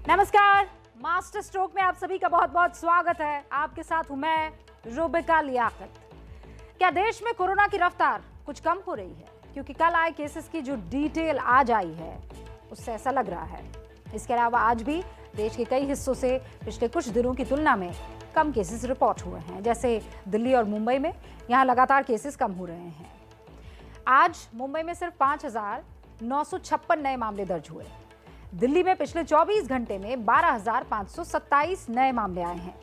नमस्कार, master stroke में आप सभी का बहुत बहुत स्वागत है। आपके साथ हूं मैं रुबिका लियाकत। क्या देश में कोरोना की रफ्तार कुछ कम हो रही है? क्योंकि कल आए केसेस की जो डिटेल आज आई है उससे ऐसा लग रहा है। इसके अलावा आज भी देश के कई हिस्सों से पिछले कुछ दिनों की तुलना में कम केसेस रिपोर्ट हुए हैं। जैसे दिल्ली और मुंबई में यहाँ लगातार केसेस कम हो रहे हैं। आज मुंबई में सिर्फ 5,956 नए मामले दर्ज हुए। दिल्ली में पिछले 24 घंटे में 12,527 नए मामले आए हैं।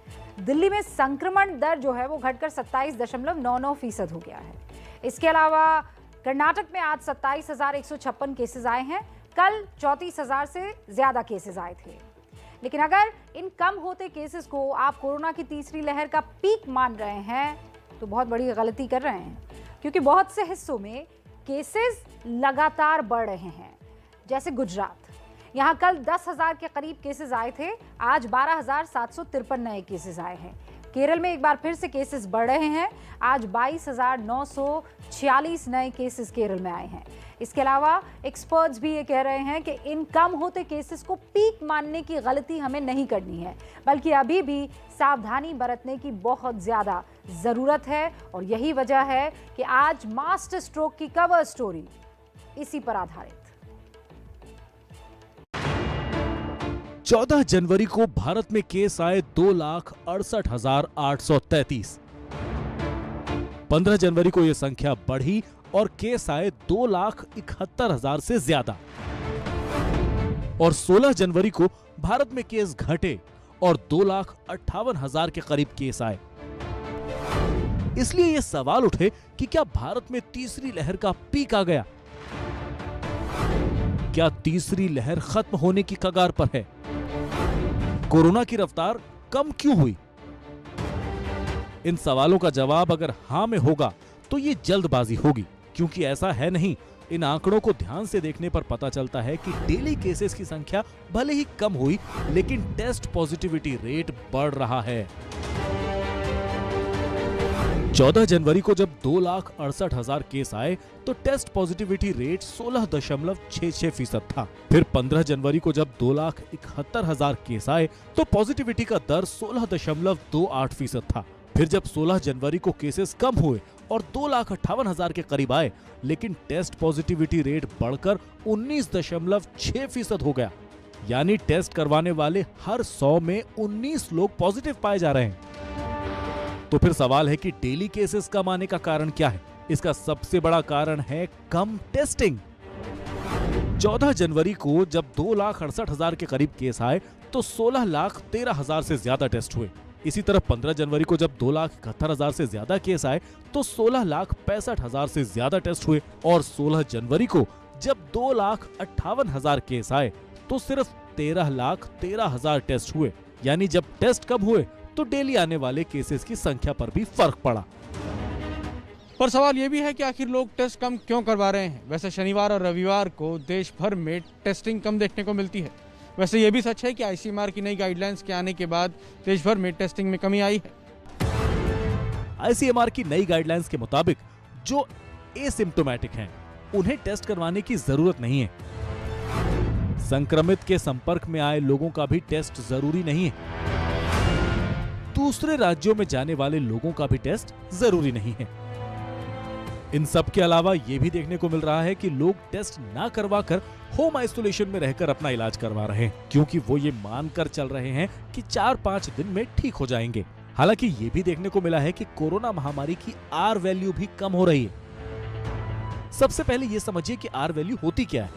दिल्ली में संक्रमण दर जो है वो घटकर 27.99% हो गया है। इसके अलावा कर्नाटक में आज 27,156 केसेस आए हैं। कल 34,000 से ज्यादा केसेस आए थे। लेकिन अगर इन कम होते केसेस को आप कोरोना की तीसरी लहर का पीक मान रहे हैं तो बहुत बड़ी गलती कर रहे हैं, क्योंकि बहुत से हिस्सों में केसेस लगातार बढ़ रहे हैं। जैसे गुजरात, यहाँ कल 10,000 के करीब केसेस आए थे, आज 12,753 नए केसेस आए हैं। केरल में एक बार फिर से केसेस बढ़ रहे हैं, आज 22,946 नए केसेस केरल में आए हैं। इसके अलावा एक्सपर्ट्स भी ये कह रहे हैं कि इन कम होते केसेस को पीक मानने की गलती हमें नहीं करनी है, बल्कि अभी भी सावधानी बरतने की बहुत ज़्यादा ज़रूरत है। और यही वजह है कि आज मास्टर स्ट्रोक की कवर स्टोरी इसी पर आधारित। 14 जनवरी को भारत में केस आए 2,68,833। 15 जनवरी को यह संख्या बढ़ी और केस आए 2,71,000 से ज्यादा। और 16 जनवरी को भारत में केस घटे और 2,58,000 के करीब केस आए। इसलिए यह सवाल उठे कि क्या भारत में तीसरी लहर का पीक आ गया? क्या तीसरी लहर खत्म होने की कगार पर है? कोरोना की रफ्तार कम क्यों हुई? इन सवालों का जवाब अगर हां में होगा तो ये जल्दबाजी होगी, क्योंकि ऐसा है नहीं। इन आंकड़ों को ध्यान से देखने पर पता चलता है कि डेली केसेस की संख्या भले ही कम हुई, लेकिन टेस्ट पॉजिटिविटी रेट बढ़ रहा है। 14 जनवरी को जब 2,68,000 केस आए तो टेस्ट पॉजिटिविटी रेट 16.66% था। फिर 15 जनवरी को जब 2,71,000 केस आए तो पॉजिटिविटी का दर 16.28% था। फिर जब 16 जनवरी को केसेस कम हुए और 2,58,000 के करीब आए, लेकिन टेस्ट पॉजिटिविटी रेट बढ़कर 19.6% हो गया। यानी टेस्ट करवाने वाले हर 100 में 19 लोग पॉजिटिव पाए जा रहे हैं। तो फिर सवाल है कि डेली केसेस कम आने का कारण क्या है? इसका सबसे बड़ा कारण है कम टेस्टिंग। 14 जनवरी को जब 2,68,000 के करीब केस आए तो 16,13,000 से ज्यादा टेस्ट हुए। इसी तरह 15 जनवरी को जब 2,71,000 से ज्यादा केस आए तो 16,65,000 से ज्यादा टेस्ट हुए। और 16 जनवरी को जब 2,58,000 केस आए तो सिर्फ 13,13,000 टेस्ट हुए। यानी जब टेस्ट कम हुए तो डेली आने वाले केसेस की संख्या पर भी फर्क पड़ा। पर सवाल यह भी है कि आखिर लोग टेस्ट कम क्यों करवा रहे हैं? वैसे शनिवार और रविवार को देश भर में टेस्टिंग कम देखने को मिलती है। वैसे यह भी सच है कि आईसीएमआर की नई गाइडलाइंस के आने के बाद देश भर में टेस्टिंग में कमी आई है। आईसीएमआर की नई गाइडलाइंस के मुताबिक जो एसिम्प्टोमेटिक हैं, उन्हें टेस्ट करवाने की जरूरत नहीं है। संक्रमित के संपर्क में आए लोगों का भी टेस्ट जरूरी नहीं है। दूसरे राज्यों में जाने वाले लोगों का भी टेस्ट जरूरी नहीं है। इन सब के अलावा यह भी देखने को मिल रहा है कि लोग टेस्ट ना करवाकर होम आइसोलेशन में रहकर अपना इलाज करवा रहे हैं, क्योंकि वो ये मानकर चल रहे हैं कि 4-5 दिन में ठीक हो जाएंगे। हालांकि ये भी देखने को मिला है कि कोरोना महामारी की आर वैल्यू भी कम हो रही है। सबसे पहले ये समझिए कि आर वैल्यू होती क्या है।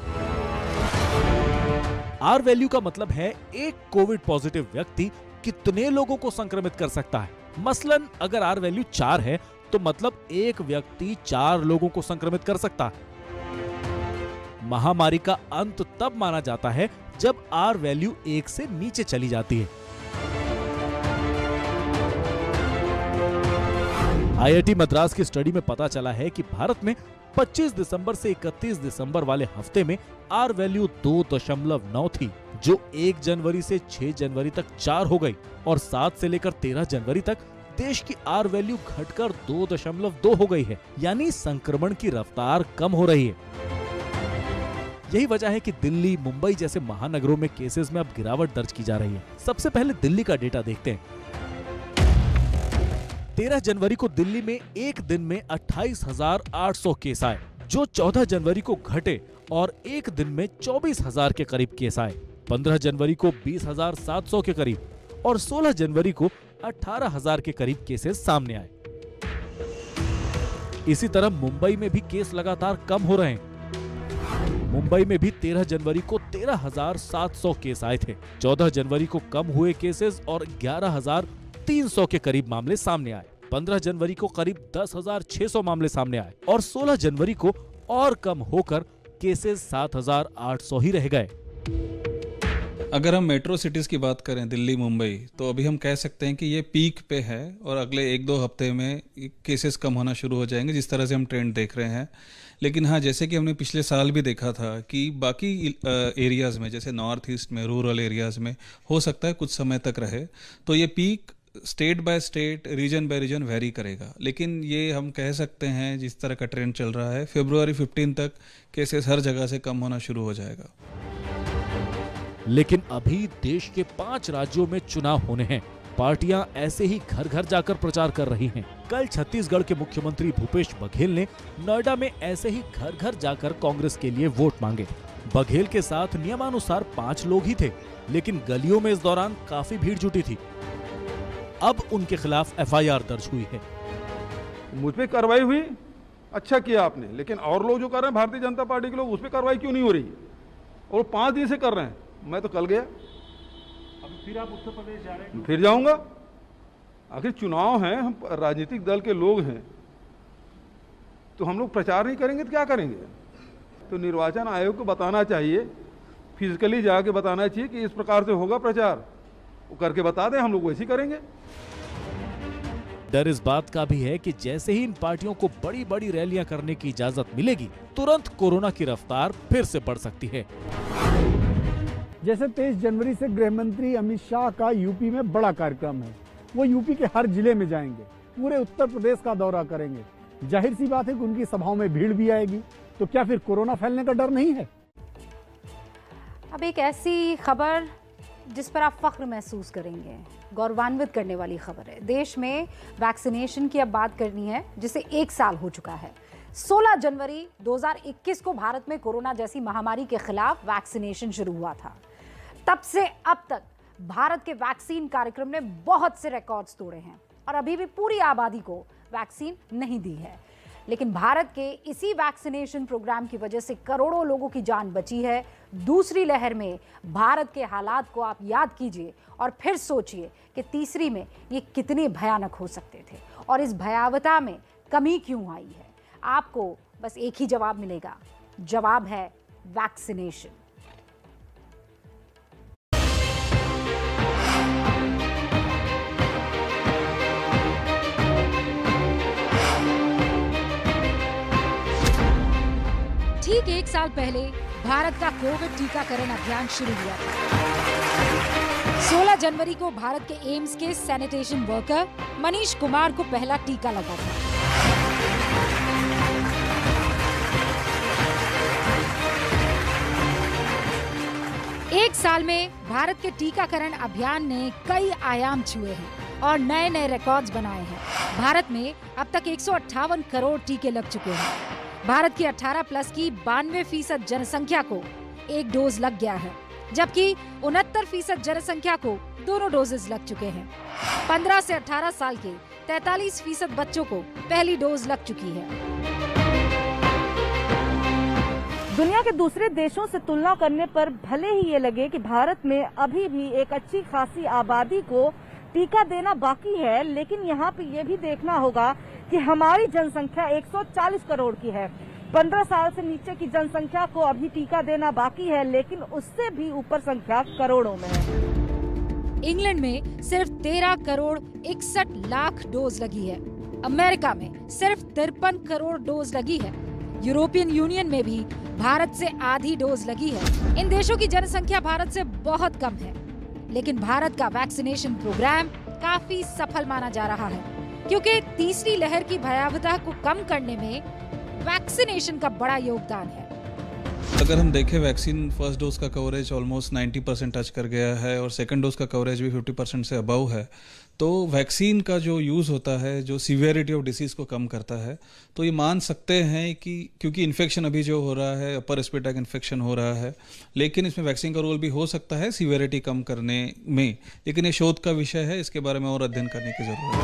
आर वैल्यू का मतलब है एक कोविड पॉजिटिव व्यक्ति कितने लोगों को संक्रमित कर सकता है। मसलन अगर आर वैल्यू 4 है तो मतलब एक व्यक्ति 4 लोगों को संक्रमित कर सकता है। महामारी का अंत तब माना जाता है जब आर वैल्यू 1 से नीचे चली जाती है। आईआईटी मद्रास की स्टडी में पता चला है कि भारत में 25 दिसंबर से 31 दिसंबर वाले हफ्ते में आर वैल्यू 2.9 थी, जो 1 जनवरी से 6 जनवरी तक 4 हो गई और 7 से लेकर 13 जनवरी तक देश की आर वैल्यू घटकर 2.2 हो गई है। यानी संक्रमण की रफ्तार कम हो रही है। यही वजह है कि दिल्ली, मुंबई जैसे महानगरों में केसेस में अब गिरावट दर्ज की जा रही है। सबसे पहले दिल्ली का डेटा देखते हैं। 13 जनवरी को दिल्ली में एक दिन में 28,800 केस आए, जो 14 जनवरी को घटे और एक दिन में 24,000 के करीब केस आए। 15 जनवरी को 20,700 के करीब और 16 जनवरी को 18,000 के करीब केसेस सामने आए। इसी तरह मुंबई में भी केस लगातार कम हो रहे हैं। मुंबई में भी 13 जनवरी को 13,700 केस आए थे। 14 जनवरी को कम हुए केसेस और 11,300 के करीब मामले सामने आए। 15 जनवरी को करीब 10,600 मामले सामने आए और 16 जनवरी को और कम होकर केसेस 7,800 ही रह गए। अगर हम मेट्रो सिटीज़ की बात करें, दिल्ली, मुंबई, तो अभी हम कह सकते हैं कि ये पीक पे है और अगले 1-2 हफ्ते में केसेस कम होना शुरू हो जाएंगे, जिस तरह से हम ट्रेंड देख रहे हैं। लेकिन हाँ, जैसे कि हमने पिछले साल भी देखा था कि बाकी एरियाज़ में, जैसे नॉर्थ ईस्ट में, रूरल एरियाज़ में हो सकता है कुछ समय तक रहे, तो ये peak state by state, region by region vary करेगा। लेकिन ये हम कह सकते हैं जिस तरह का ट्रेंड चल रहा है, फरवरी 15 तक केसेस हर जगह से कम होना शुरू हो जाएगा। लेकिन अभी देश के 5 राज्यों में चुनाव होने हैं। पार्टियां ऐसे ही घर घर जाकर प्रचार कर रही हैं। कल छत्तीसगढ़ के मुख्यमंत्री भूपेश बघेल ने नोएडा में ऐसे ही घर घर जाकर कांग्रेस के लिए वोट मांगे। बघेल के साथ नियमानुसार 5 लोग ही थे, लेकिन गलियों में इस दौरान काफी भीड़ जुटी थी। अब उनके खिलाफ FIR दर्ज हुई है। मुझ पे कार्रवाई हुई, अच्छा किया आपने, लेकिन और लोग जो कर रहे हैं भारतीय जनता पार्टी के लोग, उस पर कार्रवाई क्यों नहीं हो रही है? और 5 दिन से कर रहे हैं। मैं तो कल गया, अभी फिर आप उत्तर प्रदेश जा रहे हैं? फिर जाऊंगा। आखिर चुनाव है, हम राजनीतिक दल के लोग हैं, तो हम लोग प्रचार नहीं करेंगे तो क्या करेंगे? तो निर्वाचन आयोग को बताना चाहिए, फिजिकली जाके बताना चाहिए कि इस प्रकार से होगा प्रचार, वो करके बता दें, हम लोग वैसे ही करेंगे। डर इस बात का भी है कि जैसे ही इन पार्टियों को बड़ी बड़ी रैलियां करने की इजाजत मिलेगी, तुरंत कोरोना की रफ्तार फिर से बढ़ सकती है। जैसे 23 जनवरी से गृह मंत्री अमित शाह का यूपी में बड़ा कार्यक्रम है, वो यूपी के हर जिले में जाएंगे, पूरे उत्तर प्रदेश का दौरा करेंगे। जाहिर सी बात है कि उनकी सभाओं में भीड़ भी आएगी, तो क्या फिर कोरोना फैलने का डर नहीं है? अब एक ऐसी खबर जिस पर आप फख्र महसूस करेंगे, गौरवान्वित करने वाली खबर है। देश में वैक्सीनेशन की अब बात करनी है, जिसे 1 साल हो चुका है। 16 जनवरी 2021 को भारत में कोरोना जैसी महामारी के खिलाफ वैक्सीनेशन शुरू हुआ था। तब से अब तक भारत के वैक्सीन कार्यक्रम ने बहुत से रिकॉर्ड्स तोड़े हैं और अभी भी पूरी आबादी को वैक्सीन नहीं दी है। लेकिन भारत के इसी वैक्सीनेशन प्रोग्राम की वजह से करोड़ों लोगों की जान बची है। दूसरी लहर में भारत के हालात को आप याद कीजिए और फिर सोचिए कि तीसरी में ये कितने भयानक हो सकते थे और इस भयावहता में कमी क्यों आई है। आपको बस एक ही जवाब मिलेगा, जवाब है वैक्सीनेशन। ठीक 1 साल पहले भारत का कोविड टीकाकरण अभियान शुरू हुआ था। 16 जनवरी को भारत के एम्स के सैनिटेशन वर्कर मनीष कुमार को पहला टीका लगा था। एक साल में भारत के टीकाकरण अभियान ने कई आयाम छुए हैं और नए नए रिकॉर्ड्स बनाए हैं। भारत में अब तक 158 करोड़ टीके लग चुके हैं। भारत की 18+ की 92% जनसंख्या को 1 डोज लग गया है, जबकि 69% जनसंख्या को दोनों डोजेस लग चुके हैं। 15 से 18 साल के 43% बच्चों को पहली डोज लग चुकी है। दुनिया के दूसरे देशों से तुलना करने पर भले ही ये लगे कि भारत में अभी भी एक अच्छी खासी आबादी को टीका देना बाकी है, लेकिन यहाँ पे ये भी देखना होगा कि हमारी जनसंख्या 140 करोड़ की है। 15 साल से नीचे की जनसंख्या को अभी टीका देना बाकी है, लेकिन उससे भी ऊपर संख्या करोड़ों में है। इंग्लैंड में सिर्फ 13 करोड़ 61 लाख डोज लगी है। अमेरिका में सिर्फ 53 करोड़ डोज लगी है। यूरोपियन यूनियन में भी भारत से आधी डोज लगी है। इन देशों की जनसंख्या भारत से बहुत कम है, लेकिन भारत का वैक्सीनेशन प्रोग्राम काफी सफल माना जा रहा है, क्योंकि तीसरी लहर की भयावहता को कम करने में वैक्सीनेशन का बड़ा योगदान है। अगर हम देखें वैक्सीन फर्स्ट डोज का कवरेज ऑलमोस्ट 90% टच कर गया है और सेकंड डोज का कवरेज भी 50% से अबव है, तो वैक्सीन का जो यूज़ होता है जो सीवियरिटी ऑफ डिसीज़ को कम करता है, तो ये मान सकते हैं कि क्योंकि इन्फेक्शन अभी जो हो रहा है अपर रेस्पिरेटरी इन्फेक्शन हो रहा है, लेकिन इसमें वैक्सीन का रोल भी हो सकता है सीवियरिटी कम करने में, लेकिन ये शोध का विषय है, इसके बारे में और अध्ययन करने की ज़रूरत है।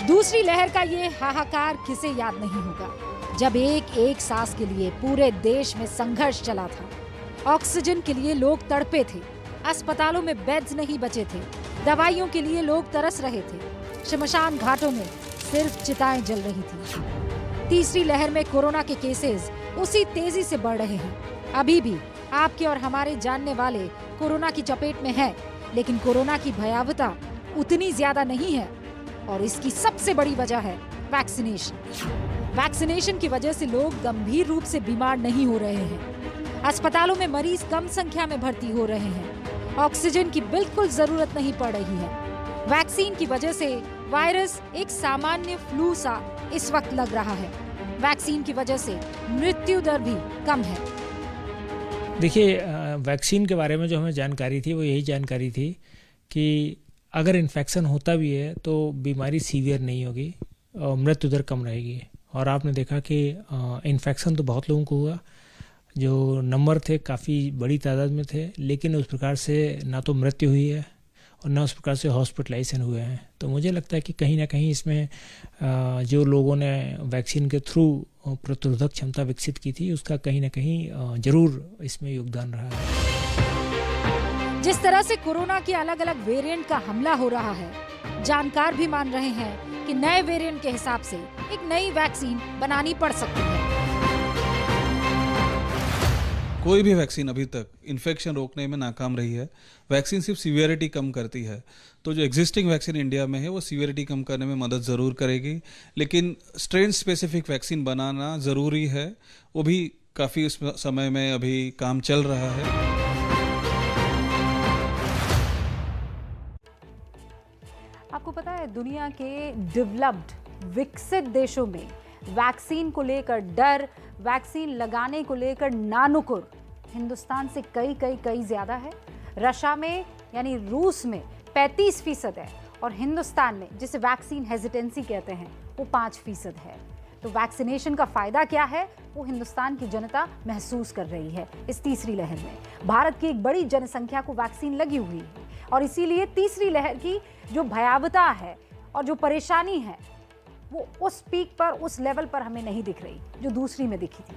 दूसरी लहर का ये हाहाकार किसे याद नहीं होगा, जब एक सांस के लिए पूरे देश में संघर्ष चला था। ऑक्सीजन के लिए लोग तड़पे थे, अस्पतालों में बेड्स नहीं बचे थे, दवाइयों के लिए लोग तरस रहे थे, शमशान घाटों में सिर्फ चिताएं जल रही थी। तीसरी लहर में कोरोना के केसेस उसी तेजी से बढ़ रहे हैं। अभी भी आपके और हमारे जानने वाले कोरोना की चपेट में हैं, लेकिन कोरोना की भयावहता उतनी ज्यादा नहीं है और इसकी सबसे बड़ी वजह है वैक्सीनेशन। वैक्सीनेशन की वजह से लोग गंभीर रूप से बीमार नहीं हो रहे हैं। अस्पतालों में मरीज कम संख्या में भर्ती हो रहे हैं। ऑक्सीजन की बिल्कुल जरूरत नहीं पड़ रही है। वैक्सीन की वजह से वायरस एक सामान्य फ्लू सा इस वक्त लग रहा है। वैक्सीन की वजह से मृत्यु दर भी कम है। देखिए, वैक्सीन के बारे में जो हमें जानकारी थी वो यही जानकारी थी कि अगर इन्फेक्शन होता भी है तो बीमारी सीवियर नहीं होगी और मृत्यु दर कम रहेगी। और आपने देखा कि इन्फेक्शन तो बहुत लोगों को हुआ, जो नंबर थे काफ़ी बड़ी तादाद में थे, लेकिन उस प्रकार से ना तो मृत्यु हुई है और ना उस प्रकार से हॉस्पिटलाइजेशन हुए हैं। तो मुझे लगता है कि कहीं ना कहीं इसमें जो लोगों ने वैक्सीन के थ्रू प्रतिरोधक क्षमता विकसित की थी उसका कहीं ना कहीं जरूर इसमें योगदान रहा है। जिस तरह से कोरोना के अलग अलग वेरिएंट का हमला हो रहा है, जानकार भी मान रहे हैं कि नए वेरिएंट के हिसाब से एक नई वैक्सीन बनानी पड़ सकती है। कोई भी वैक्सीन अभी तक इन्फेक्शन रोकने में नाकाम रही है। वैक्सीन सिर्फ सीवियरिटी कम करती है, तो जो एग्जिस्टिंग वैक्सीन इंडिया में है वो सीवियरिटी कम करने में मदद ज़रूर करेगी, लेकिन स्ट्रेन स्पेसिफिक वैक्सीन बनाना ज़रूरी है। वो भी काफ़ी उस समय में अभी काम चल रहा है। आपको पता है, दुनिया के डेवलप्ड विकसित देशों में वैक्सीन को लेकर डर, वैक्सीन लगाने को लेकर नानुकुर हिंदुस्तान से कई ज्यादा है। रशिया में यानी रूस में 35% है और हिंदुस्तान में, जिसे वैक्सीन हेजिटेंसी कहते हैं, वो 5% है। तो वैक्सीनेशन का फायदा क्या है वो हिंदुस्तान की जनता महसूस कर रही है। इस तीसरी लहर में भारत की एक बड़ी जनसंख्या को वैक्सीन लगी हुई है और इसीलिए तीसरी लहर की जो भयावहता है और जो परेशानी है वो उस पीक पर, उस लेवल पर हमें नहीं दिख रही जो दूसरी में दिखी थी।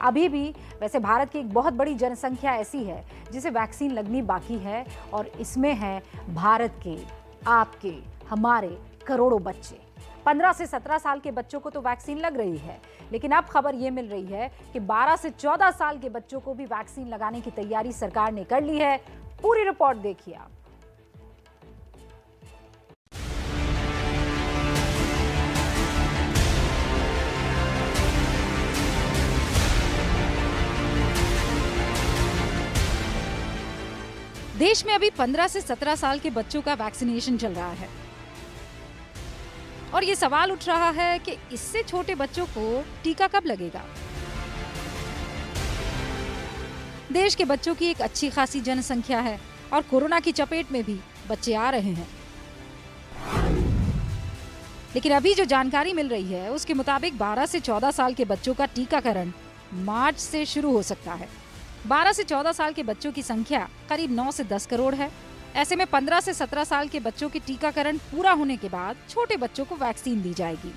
अभी भी वैसे भारत की एक बहुत बड़ी जनसंख्या ऐसी है जिसे वैक्सीन लगनी बाकी है और इसमें है भारत के, आपके, हमारे करोड़ों बच्चे। 15 से 17 साल के बच्चों को तो वैक्सीन लग रही है, लेकिन अब खबर ये मिल रही है कि 12 से 14 साल के बच्चों को भी वैक्सीन लगाने की तैयारी सरकार ने कर ली है। पूरी रिपोर्ट देखिए आप। देश में अभी 15 से 17 साल के बच्चों का वैक्सीनेशन चल रहा है और ये सवाल उठ रहा है कि इससे छोटे बच्चों को टीका कब लगेगा। देश के बच्चों की एक अच्छी खासी जनसंख्या है और कोरोना की चपेट में भी बच्चे आ रहे हैं, लेकिन अभी जो जानकारी मिल रही है उसके मुताबिक 12 से 14 साल के बच्चों का टीकाकरण मार्च से शुरू हो सकता है। 12 से 14 साल के बच्चों की संख्या करीब 9 से 10 करोड़ है। ऐसे में 15 से 17 साल के बच्चों के टीकाकरण पूरा होने के बाद छोटे बच्चों को वैक्सीन दी जाएगी।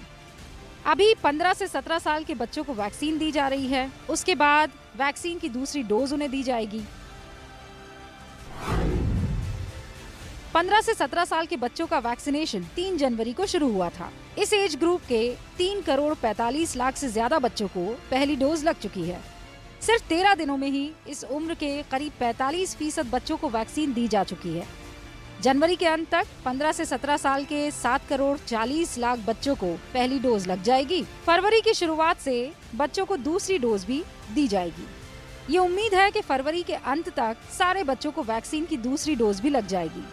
अभी 15 से 17 साल के बच्चों को वैक्सीन दी जा रही है, उसके बाद वैक्सीन की दूसरी डोज उन्हें दी जाएगी। 15 से 17 साल के बच्चों का वैक्सीनेशन 3 जनवरी को शुरू हुआ था। इस एज ग्रुप के 3 करोड़ 45 लाख से ज्यादा बच्चों को पहली डोज लग चुकी है। सिर्फ 13 दिनों में ही इस उम्र के करीब 45% बच्चों को वैक्सीन दी जा चुकी है। जनवरी के अंत तक 15 से 17 साल के 7 करोड़ 40 लाख बच्चों को पहली डोज लग जाएगी। फरवरी की शुरुआत से बच्चों को दूसरी डोज भी दी जाएगी। ये उम्मीद है कि फरवरी के अंत तक सारे बच्चों को वैक्सीन की दूसरी डोज भी लग जाएगी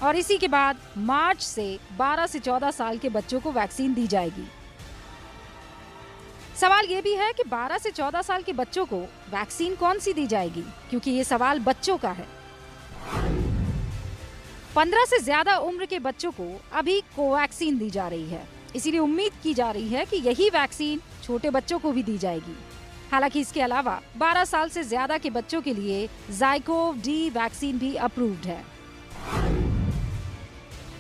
और इसी के बाद मार्च से 12 से 14 साल के बच्चों को वैक्सीन दी जाएगी। सवाल ये भी है कि 12 से 14 साल के बच्चों को वैक्सीन कौन सी दी जाएगी, क्योंकि ये सवाल बच्चों का है। 15 से ज्यादा उम्र के बच्चों को अभी कोवैक्सीन दी जा रही है, इसीलिए उम्मीद की जा रही है कि यही वैक्सीन छोटे बच्चों को भी दी जाएगी। हालांकि इसके अलावा 12 साल से ज्यादा के बच्चों के लिए ज़ाइकोव डी वैक्सीन भी अप्रूव्ड है।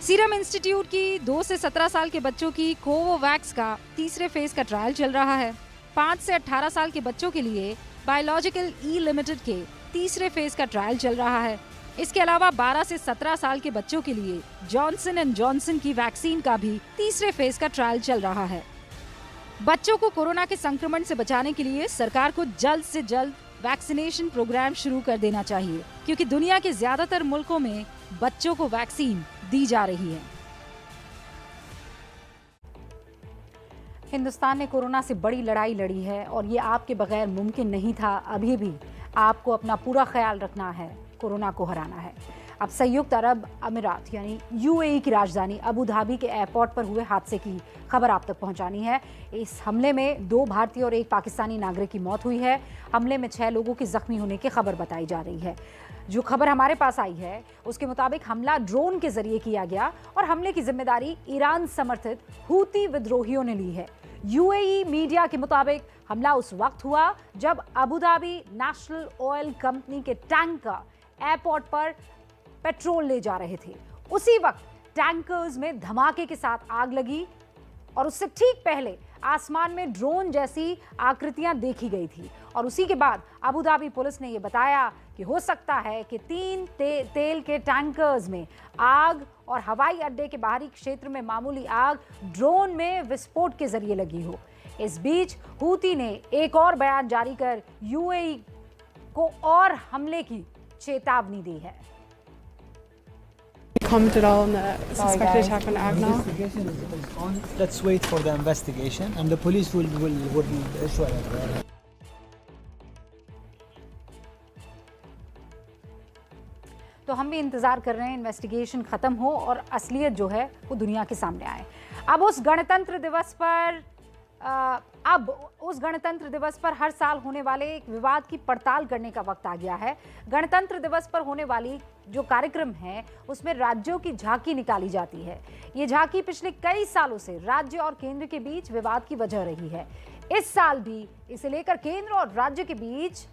सीरम इंस्टीट्यूट की 2 से 17 साल के बच्चों की कोवोवैक्स का तीसरे फेज का ट्रायल चल रहा है। 5 से 18 साल के बच्चों के लिए बायोलॉजिकल ई लिमिटेड के तीसरे फेज का ट्रायल चल रहा है। इसके अलावा 12 से 17 साल के बच्चों के लिए जॉनसन एंड जॉनसन की वैक्सीन का भी तीसरे फेज का ट्रायल चल रहा है। बच्चों को कोरोना के संक्रमण से बचाने के लिए सरकार को जल्द से जल्द वैक्सीनेशन प्रोग्राम शुरू कर देना चाहिए, क्योंकि दुनिया के ज्यादातर मुल्कों में बच्चों को वैक्सीन दी जा रही है। हिंदुस्तान ने कोरोना से बड़ी लड़ाई लड़ी है और ये आपके बगैर मुमकिन नहीं था। अभी भी आपको अपना पूरा ख्याल रखना है, कोरोना को हराना है। अब संयुक्त अरब अमीरात यानी यूएई की राजधानी अबू धाबी के एयरपोर्ट पर हुए हादसे की खबर आप तक पहुंचानी है। इस हमले में 2 भारतीय और 1 पाकिस्तानी नागरिक की मौत हुई है। हमले में 6 लोगों की जख्मी होने की खबर बताई जा रही है। जो खबर हमारे पास आई है उसके मुताबिक हमला ड्रोन के जरिए किया गया और हमले की जिम्मेदारी ईरान समर्थित हूती विद्रोहियों ने ली है। यूएई मीडिया के मुताबिक हमला उस वक्त हुआ जब Abu Dhabi national oil company के टैंकर एयरपोर्ट पर पेट्रोल ले जा रहे थे। उसी वक्त टैंकर्स में धमाके के साथ आग लगी और उससे ठीक पहले आसमान में ड्रोन जैसी आकृतियां देखी गई थी। और उसी के बाद अबू धाबी पुलिस ने यह बताया कि हो सकता है कि 3 तेल के टैंकर्स में आग और हवाई अड्डे के बाहरी क्षेत्र में मामूली आग ड्रोन में विस्फोट के जरिए लगी हो। इस बीच हूती ने एक और बयान जारी कर यूएई को और हमले की चेतावनी दी है। Commented on the suspected attack on Agna. Investigation is on. Let's wait for the investigation, and the police will issue it. तो हम भी इंतजार कर रहे हैं इन्वेस्टिगेशन खत्म हो और असलियत जो है वो दुनिया के सामने आए। अब उस गणतंत्र दिवस पर हर साल होने वाले एक विवाद की पड़ताल करने का वक्त आ गया है। गणतंत्र दिवस पर होने वाली जो कार्यक्रम है उसमें राज्यों की झांकी निकाली जाती है। ये झांकी पिछले कई सालों से राज्य और केंद्र के बीच विवाद की वजह रही है। इस साल भी इसे लेकर केंद्र और राज्य के बीच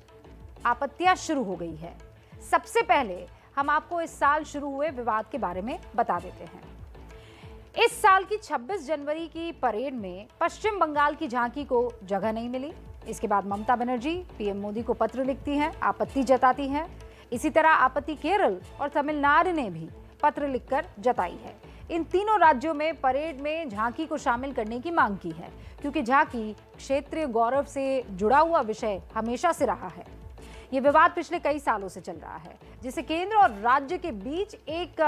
आपत्तियां शुरू हो गई है। सबसे पहले हम आपको इस साल शुरू हुए विवाद के बारे में बता देते हैं। इस साल की 26 जनवरी की परेड में पश्चिम बंगाल की झांकी को जगह नहीं मिली। इसके बाद ममता बनर्जी पीएम मोदी को पत्र लिखती हैं, आपत्ति जताती हैं। इसी तरह आपत्ति केरल और तमिलनाडु ने भी पत्र लिखकर जताई है। इन तीनों राज्यों में परेड में झांकी को शामिल करने की मांग की है, क्योंकि झांकी क्षेत्रीय गौरव से जुड़ा हुआ विषय हमेशा से रहा है। ये विवाद पिछले कई सालों से चल रहा है, जिसे केंद्र और राज्य के बीच एक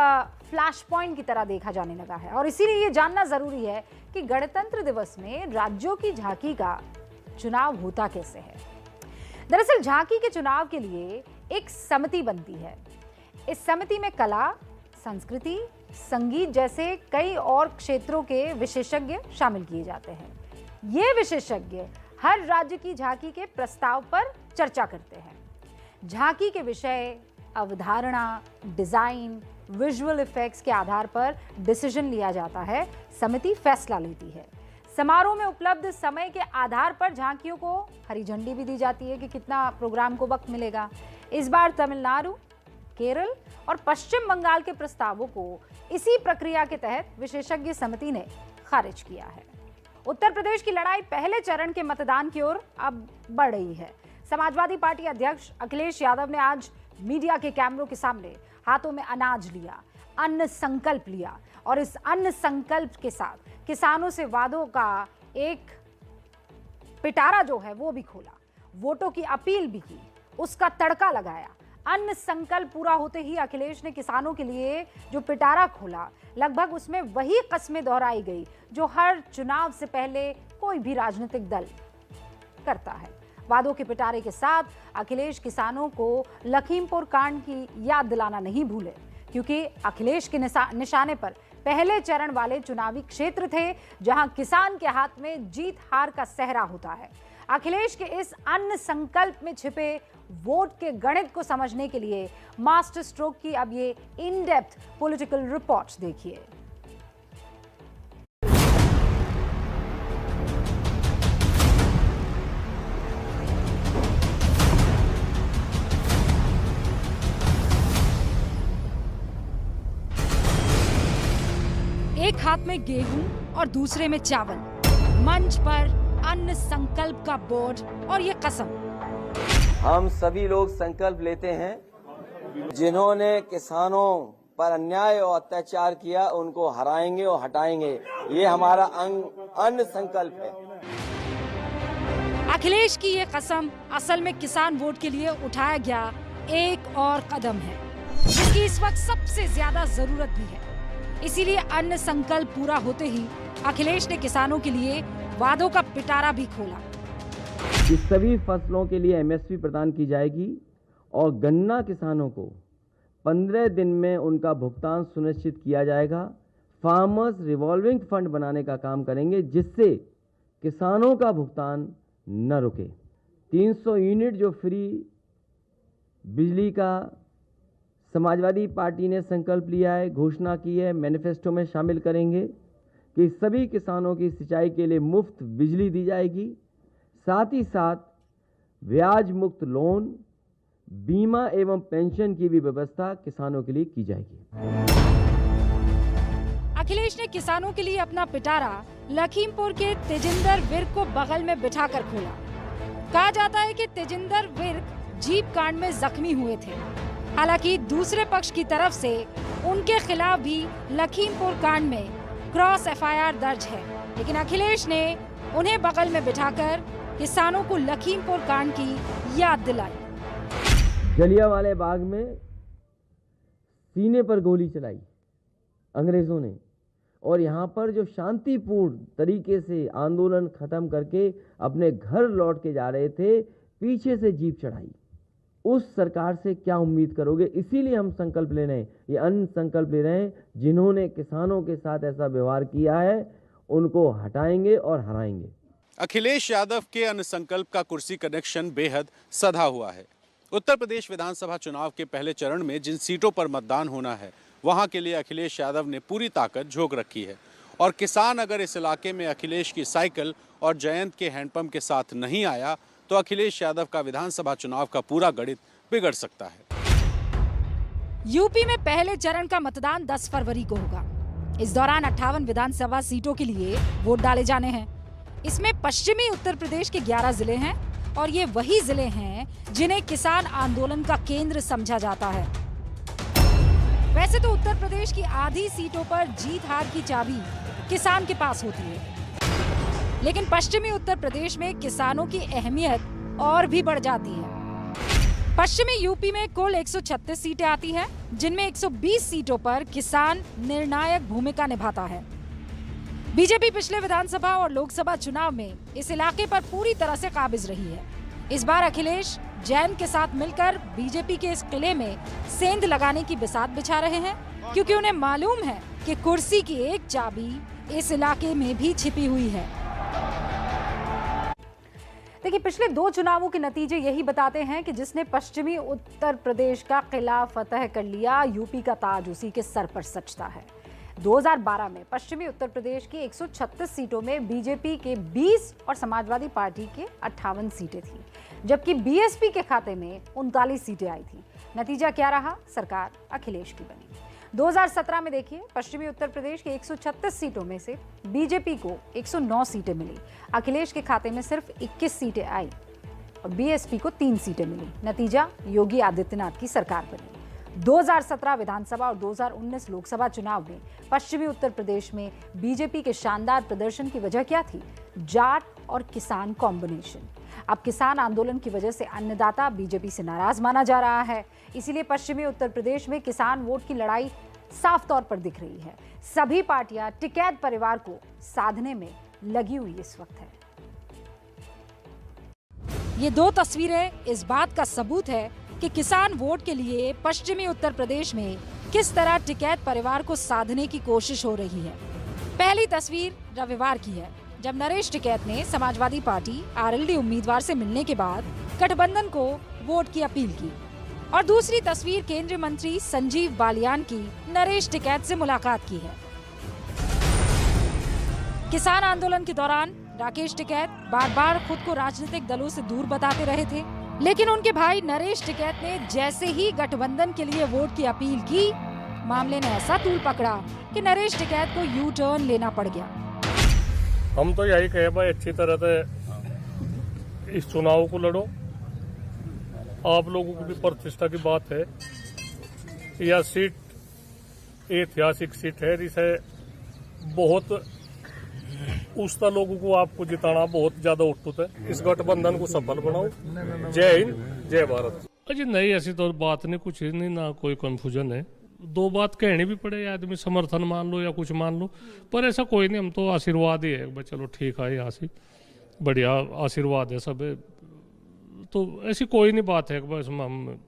फ्लैश पॉइंट की तरह देखा जाने लगा है। और इसीलिए ये जानना जरूरी है कि गणतंत्र दिवस में राज्यों की झांकी का चुनाव होता कैसे है। दरअसल झांकी के चुनाव के लिए एक समिति बनती है। इस समिति में कला, संस्कृति, संगीत जैसे कई और क्षेत्रों के विशेषज्ञ शामिल किए जाते हैं। ये विशेषज्ञ हर राज्य की झांकी के प्रस्ताव पर चर्चा करते हैं। झांकी के विषय, अवधारणा, डिजाइन, विजुअल इफेक्ट्स के आधार पर डिसीजन लिया जाता है। समिति फैसला लेती है। समारोह में उपलब्ध समय के आधार पर झांकियों को हरी झंडी भी दी जाती है कि कितना प्रोग्राम को वक्त मिलेगा। इस बार तमिलनाडु, केरल और पश्चिम बंगाल के प्रस्तावों को इसी प्रक्रिया के तहत विशेषज्ञ समिति ने खारिज किया है। उत्तर प्रदेश की लड़ाई पहले चरण के मतदान की ओर अब बढ़ रही है। समाजवादी पार्टी अध्यक्ष अखिलेश यादव ने आज मीडिया के कैमरों के सामने हाथों में अनाज लिया, अन्न संकल्प लिया और इस अन्न संकल्प के साथ किसानों से वादों का एक पिटारा जो है वो भी खोला, वोटों की अपील भी की, उसका तड़का लगाया। अन्न संकल्प पूरा होते ही अखिलेश ने किसानों के लिए जो पिटारा खोला, लगभग उसमें वही कस्में दोहराई गई जो हर चुनाव से पहले कोई भी राजनीतिक दल करता है। वादों के पिटारे के साथ अखिलेश किसानों को लखीमपुर कांड की याद दिलाना नहीं भूले, क्योंकि अखिलेश के निशाने पर पहले चरण वाले चुनावी क्षेत्र थे जहां किसान के हाथ में जीत हार का सेहरा होता है। अखिलेश के इस अन्न संकल्प में छिपे वोट के गणित को समझने के लिए मास्टर स्ट्रोक की अब ये इन डेप्थ पॉलिटिकल रिपोर्ट्स देखिए। एक हाथ में गेहूं और दूसरे में चावल, मंच पर अन्न संकल्प का बोर्ड और ये कसम। हम सभी लोग संकल्प लेते हैं, जिन्होंने किसानों पर अन्याय और अत्याचार किया उनको हराएंगे और हटाएंगे। ये हमारा अन्न संकल्प है। अखिलेश की ये कसम असल में किसान वोट के लिए उठाया गया एक और कदम है, जिसकी इस वक्त सबसे ज्यादा जरूरत भी है। इसीलिए अन्न संकल्प पूरा होते ही अखिलेश ने किसानों के लिए वादों का पिटारा भी खोला। कि सभी फसलों के लिए एमएसपी प्रदान की जाएगी और गन्ना किसानों को 15 दिन में उनका भुगतान सुनिश्चित किया जाएगा। फार्मर्स रिवॉल्विंग फंड बनाने का काम करेंगे, जिससे किसानों का भुगतान न रुके। 300 यूनिट जो फ्री बिजली का समाजवादी पार्टी ने संकल्प लिया है, घोषणा की है, मैनिफेस्टो में शामिल करेंगे कि सभी किसानों की सिंचाई के लिए मुफ्त बिजली दी जाएगी। साथ ही साथ ब्याज मुक्त लोन, बीमा एवं पेंशन की भी व्यवस्था किसानों के लिए की जाएगी। अखिलेश ने किसानों के लिए अपना पिटारा लखीमपुर के तेजिंदर विर्क को बगल में बिठाकर खोला। कहा जाता है कि तेजिंदर विर्क जीप कांड में जख्मी हुए थे। हालांकि दूसरे पक्ष की तरफ से उनके खिलाफ भी लखीमपुर कांड में क्रॉस एफआईआर दर्ज है, लेकिन अखिलेश ने उन्हें बगल में बिठाकर किसानों को लखीमपुर कांड की याद दिलाई। जलियांवाला बाग में सीने पर गोली चलाई अंग्रेजों ने, और यहाँ पर जो शांतिपूर्ण तरीके से आंदोलन खत्म करके अपने घर लौट के जा रहे थे, पीछे से जीप चढ़ाई। उस सरकार से क्या उम्मीद करोगे? इसीलिए हम संकल्प ले रहे हैं, ये अन्न संकल्प ले रहे हैं। जिन्होंने किसानों के साथ ऐसा व्यवहार किया है उनको हटाएंगे और हराएंगे। अखिलेश यादव के अन्न संकल्प का कुर्सी कनेक्शन बेहद सधा हुआ है। उत्तर प्रदेश विधानसभा चुनाव के पहले चरण में जिन सीटों पर मतदान होना है, वहां के लिए अखिलेश यादव ने पूरी ताकत झोंक रखी है। और किसान अगर इस इलाके में अखिलेश की साइकिल और जयंत के हैंडपंप के साथ नहीं आया तो अखिलेश यादव का विधानसभा चुनाव का पूरा गणित बिगड़ सकता है। यूपी में पहले चरण का मतदान 10 फरवरी को होगा। इस दौरान 58 विधानसभा सीटों के लिए वोट डाले जाने हैं। इसमें पश्चिमी उत्तर प्रदेश के 11 जिले हैं और ये वही जिले हैं जिन्हें किसान आंदोलन का केंद्र समझा जाता है। वैसे तो उत्तर प्रदेश की आधी सीटों पर जीत हार की चाबी किसान के पास होती है, लेकिन पश्चिमी उत्तर प्रदेश में किसानों की अहमियत और भी बढ़ जाती है। पश्चिमी यूपी में कुल 136 सीटें आती हैं, जिनमें 120 सीटों पर किसान निर्णायक भूमिका निभाता है। बीजेपी पिछले विधानसभा और लोकसभा चुनाव में इस इलाके पर पूरी तरह से काबिज रही है। इस बार अखिलेश जैन के साथ मिलकर बीजेपी के इस किले में सेंध लगाने की बिसात बिछा रहे हैं, क्योंकि उन्हें मालूम है कि कुर्सी की एक चाबी इस इलाके में भी छिपी हुई है। देखिए, पिछले 2 चुनावों के नतीजे यही बताते हैं कि जिसने पश्चिमी उत्तर प्रदेश का किला फतह कर लिया, यूपी का ताज उसी के सर पर सजता है। 2012 में पश्चिमी उत्तर प्रदेश की 136 सीटों में बीजेपी के 20 और समाजवादी पार्टी के 58 सीटें थी, जबकि बीएसपी के खाते में 39 सीटें आई थी। नतीजा क्या रहा? सरकार अखिलेश की बनी। 2017 में देखिए, पश्चिमी उत्तर प्रदेश की 136 सीटों में से बीजेपी को 109 सीटें मिली, अखिलेश के खाते में सिर्फ 21 सीटें आई और बीएसपी को 3 सीटें मिली। नतीजा योगी आदित्यनाथ की सरकार बनी। 2017 विधानसभा और 2019 लोकसभा चुनाव में पश्चिमी उत्तर प्रदेश में बीजेपी के शानदार प्रदर्शन की वजह क्या थी? जाट और किसान कॉम्बिनेशन। अब किसान आंदोलन की वजह से अन्नदाता बीजेपी से नाराज माना जा रहा है, इसीलिए पश्चिमी उत्तर प्रदेश में किसान वोट की लड़ाई साफ तौर पर दिख रही है। सभी पार्टियां टिकैत परिवार को साधने में लगी हुई इस वक्त है। ये 2 तस्वीरें इस बात का सबूत है कि किसान वोट के लिए पश्चिमी उत्तर प्रदेश में किस तरह टिकैत परिवार को साधने की कोशिश हो रही है। पहली तस्वीर रविवार की है, जब नरेश टिकैत ने समाजवादी पार्टी आरएलडी उम्मीदवार से मिलने के बाद गठबंधन को वोट की अपील की। और दूसरी तस्वीर केंद्रीय मंत्री संजीव बालियान की नरेश टिकैत से मुलाकात की है। किसान आंदोलन के दौरान राकेश टिकैत बार बार खुद को राजनीतिक दलों से दूर बताते रहे थे, लेकिन उनके भाई नरेश टिकैत ने जैसे ही गठबंधन के लिए वोट की अपील की, मामले ने ऐसा तूल पकड़ा कि नरेश टिकैत को यू टर्न लेना पड़ गया। हम तो यही कहे भाई, अच्छी तरह से इस चुनाव को लड़ो। आप लोगों की भी प्रतिष्ठा की बात है। यह सीट ऐतिहासिक सीट है, जिसे बहुत उस्ता लोगों को आपको जिताना बहुत ज्यादा उठुत है। इस गठबंधन को सफल बनाओ। जय हिंद, जय भारत। अजी नहीं, ऐसी तो बात नहीं, कुछ नहीं, ना कोई कंफ्यूजन है। दो बात कहनी भी पड़े, आदमी समर्थन मान लो या कुछ मान लो, पर ऐसा कोई नहीं। हम तो आशीर्वाद ही है, चलो ठीक है, यहाँ से बढ़िया आशीर्वाद है सब, तो ऐसी कोई नहीं बात है। बस हम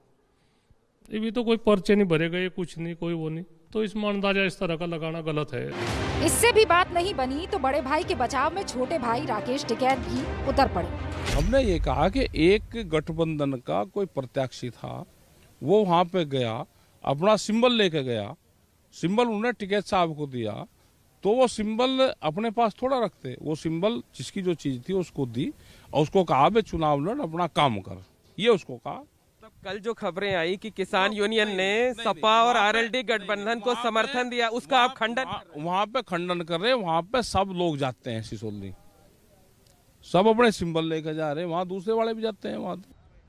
ये भी तो कोई पर्चे नहीं भरे गए, कुछ नहीं, कोई वो नहीं, तो इसमें अंदाजा इस तरह का लगाना गलत है। इससे भी बात नहीं बनी तो बड़े भाई के बचाव में छोटे भाई राकेश टिकैत भी उतर पड़े। हमने ये कहा कि एक गठबंधन का कोई प्रत्याशी था, वो वहाँ पे गया, अपना सिंबल लेके गया, सिंबल उन्होंने टिकैत साहब को दिया, तो वो सिंबल अपने पास थोड़ा रखते, वो सिंबल जिसकी जो चीज थी उसको दी और उसको कहा बे चुनाव लड़, अपना काम कर, ये उसको कहा। कल जो खबरें आई कि किसान यूनियन ने सपा और आरएलडी गठबंधन को समर्थन दिया, उसका आप खंडन? वहाँ पे खंडन कर रहे हैं। वहाँ पे सब लोग जाते हैं, सिसोली सब अपने सिंबल लेकर जा रहे हैं, वहाँ दूसरे वाले भी जाते हैं। वहाँ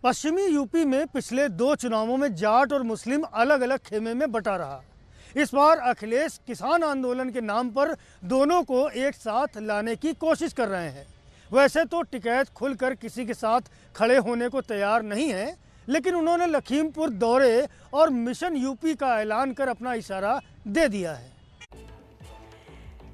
पश्चिमी यूपी में पिछले 2 चुनावों में जाट और मुस्लिम अलग अलग खेमे में बटा रहा। इस बार अखिलेश किसान आंदोलन के नाम पर दोनों को एक साथ लाने की कोशिश कर रहे हैं। वैसे तो टिकैत खुलकर किसी के साथ खड़े होने को तैयार नहीं है, लेकिन उन्होंने लखीमपुर दौरे और मिशन यूपी का ऐलान कर अपना इशारा दे दिया है।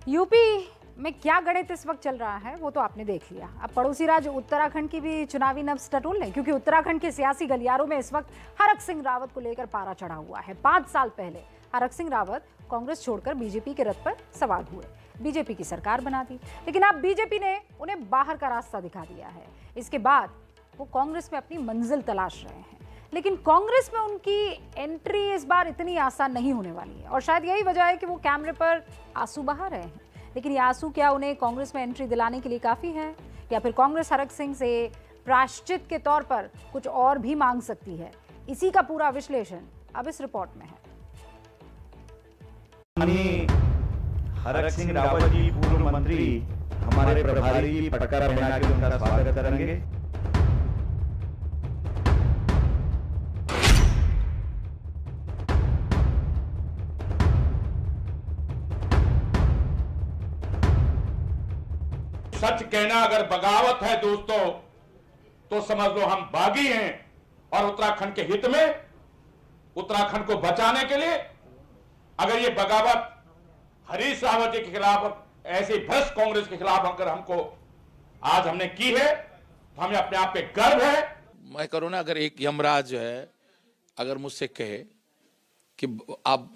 यूपी में क्या गणित इस वक्त चल रहा है वो तो आपने देख लिया। अब पड़ोसी राज्य उत्तराखंड की भी चुनावी नब्ज टटोल लें, क्योंकि उत्तराखंड के सियासी गलियारों में इस वक्त हरक सिंह रावत को लेकर पारा चढ़ा हुआ है। 5 साल पहले हरक सिंह रावत कांग्रेस छोड़कर बीजेपी के रथ पर सवार हुए, बीजेपी की सरकार बना दी, लेकिन अब बीजेपी ने उन्हें बाहर का रास्ता दिखा दिया है। इसके बाद वो कांग्रेस में अपनी मंजिल तलाश रहे हैं, लेकिन कांग्रेस में उनकी एंट्री इस बार इतनी आसान नहीं होने वाली है। और शायद यही वजह है कि वो कैमरे पर आंसू बहा रहे हैं। लेकिन ये आंसू क्या उन्हें कांग्रेस में एंट्री दिलाने के लिए काफ़ी है, या फिर कांग्रेस हरक सिंह से प्रायश्चित के तौर पर कुछ और भी मांग सकती है? इसी का पूरा विश्लेषण अब इस रिपोर्ट में है। हरक सिंह रावत जी पूर्व मंत्री हमारे प्रभारी पटका पहना के उनका स्वागत करेंगे। सच कहना अगर बगावत है दोस्तों, तो समझ लो हम बागी हैं, और उत्तराखंड के हित में, उत्तराखंड को बचाने के लिए अगर ये बगावत हरीश रावत जी के खिलाफ, ऐसे भ्रष्ट कांग्रेस के खिलाफ अगर हमको आज हमने की है, तो हमें अपने आप पे गर्व है। मैं करूँ ना, अगर एक यमराज जो है अगर मुझसे कहे कि आप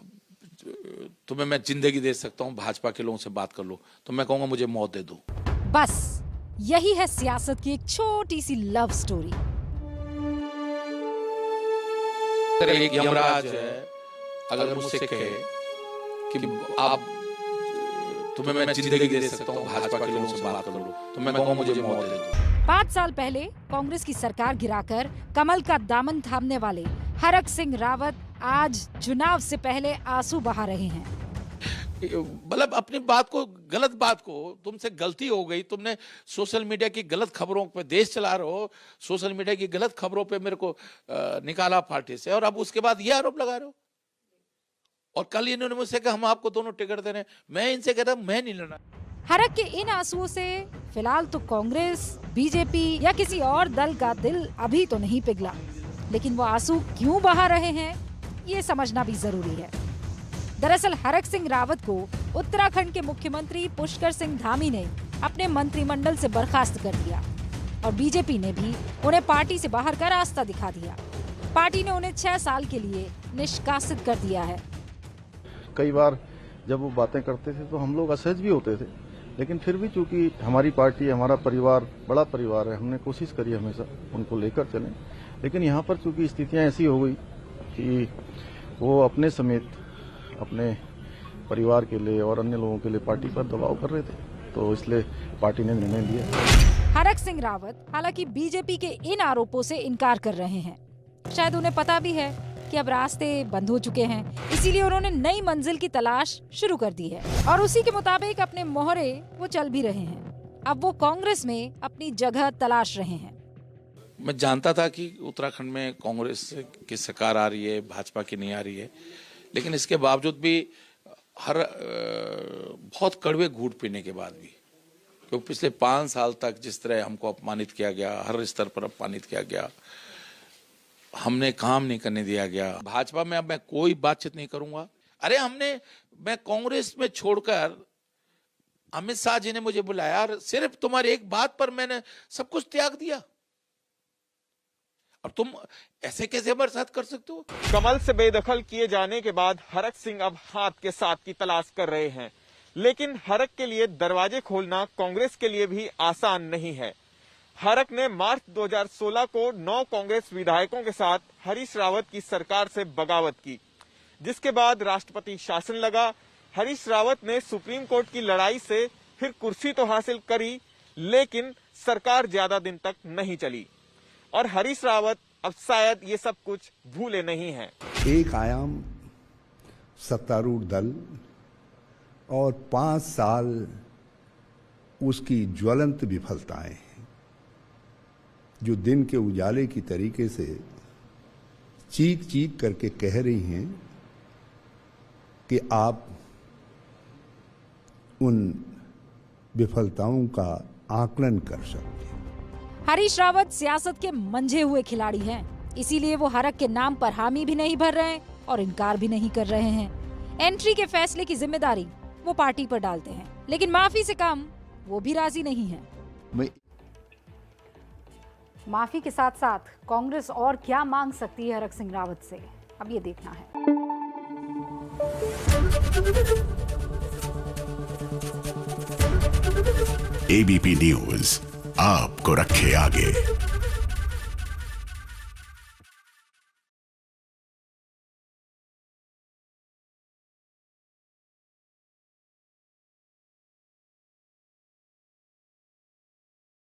तुम्हें मैं जिंदगी दे सकता हूं, भाजपा के लोगों से बात कर लो, तो मैं कहूंगा मुझे मौत दे दो। बस यही है सियासत की एक छोटी सी लव स्टोरी। एक यमराज है अगर मुझसे कहे कि आप तुम्हें मैं जिंदगी दे सकता हूं, भाजपा के लोगों से बात कर लो, तो मैं कहूंगा मुझे मौत दे दो। 5 साल पहले कांग्रेस की सरकार गिराकर कमल का दामन थामने वाले हरक सिंह रावत आज चुनाव से पहले आंसू बहा रहे हैं। मतलब अपनी बात को, गलत बात को, तुमसे गलती हो गई, तुमने सोशल मीडिया की गलत खबरों पे देश चला रहे हो, सोशल मीडिया की गलत खबरों पे मेरे को निकाला पार्टी से, और अब उसके बाद ये आरोप लगा रहे हो। और कल इन्होंने मुझसे कहा हम आपको दोनों टिकट दे रहे हैं, मैं इनसे कह रहा मैं नहीं लड़ना। हरक के इन आंसुओं से फिलहाल तो कांग्रेस, बीजेपी या किसी और दल का दिल अभी तो नहीं पिघला, लेकिन वो आंसू क्यों बहा रहे हैं ये समझना भी जरूरी है। दरअसल हरक सिंह रावत को उत्तराखंड के मुख्यमंत्री पुष्कर सिंह धामी ने अपने मंत्रिमंडल से बर्खास्त कर दिया, और बीजेपी ने भी उन्हें पार्टी से बाहर का रास्ता दिखा दिया। पार्टी ने उन्हें 6 साल के लिए निष्कासित कर दिया है। कई बार जब वो बातें करते थे तो हम लोग असहज भी होते थे, लेकिन फिर भी चूंकि हमारी पार्टी, हमारा परिवार बड़ा परिवार है, हमने कोशिश करी हमेशा उनको लेकर चलें। लेकिन यहाँ पर चूंकि स्थितियाँ ऐसी हो गई कि वो अपने समेत अपने परिवार के लिए और अन्य लोगों के लिए पार्टी पर दबाव कर रहे थे, तो इसलिए पार्टी ने निर्णय लिया। हरक सिंह रावत हालांकि बीजेपी के इन आरोपों से इनकार कर रहे हैं। शायद उन्हें पता भी है कि अब रास्ते बंद हो चुके हैं, इसीलिए उन्होंने नई मंजिल की तलाश शुरू कर दी है और उसी के मुताबिक अपने मोहरे वो चल भी रहे हैं। अब वो कांग्रेस में अपनी जगह तलाश रहे हैं। मैं जानता था कि उत्तराखंड में कांग्रेस की सरकार आ रही है, भाजपा की नहीं आ रही है, लेकिन इसके बावजूद भी बहुत कड़वे घूंट पीने के बाद भी, क्योंकि पिछले 5 साल तक जिस तरह हमको अपमानित किया गया, हर स्तर पर अपमानित किया गया, हमने काम नहीं करने दिया गया। भाजपा में अब मैं कोई बातचीत नहीं करूंगा। अरे मैं कांग्रेस में छोड़कर, अमित शाह जी ने मुझे बुलाया, सिर्फ तुम्हारी एक बात पर मैंने सब कुछ त्याग दिया। अब तुम ऐसे कैसे हमारे साथ कर सकते हो? कमल से बेदखल किए जाने के बाद हरक सिंह अब हाथ के साथ की तलाश कर रहे हैं, लेकिन हरक के लिए दरवाजे खोलना कांग्रेस के लिए भी आसान नहीं है। हरक ने मार्च 2016 को 9 कांग्रेस विधायकों के साथ हरीश रावत की सरकार से बगावत की, जिसके बाद राष्ट्रपति शासन लगा। हरीश रावत ने सुप्रीम कोर्ट की लड़ाई से फिर कुर्सी तो हासिल करी, लेकिन सरकार ज्यादा दिन तक नहीं चली और हरीश रावत अब शायद ये सब कुछ भूले नहीं हैं। एक आयाम सत्तारूढ़ दल और 5 साल उसकी ज्वलंत विफलताएं, जो दिन के उजाले की तरीके से चीख चीख करके कह रही हैं कि आप उन विफलताओं का आकलन कर सकते हैं। हरीश रावत सियासत के मंझे हुए खिलाड़ी हैं, इसीलिए वो हरक के नाम पर हामी भी नहीं भर रहे और इनकार भी नहीं कर रहे हैं। एंट्री के फैसले की जिम्मेदारी वो पार्टी पर डालते हैं, लेकिन माफी से कम वो भी राजी नहीं है। माफी के साथ साथ कांग्रेस और क्या मांग सकती है हरक सिंह रावत से, अब ये देखना है। एबीपी न्यूज आपको रखे आगे।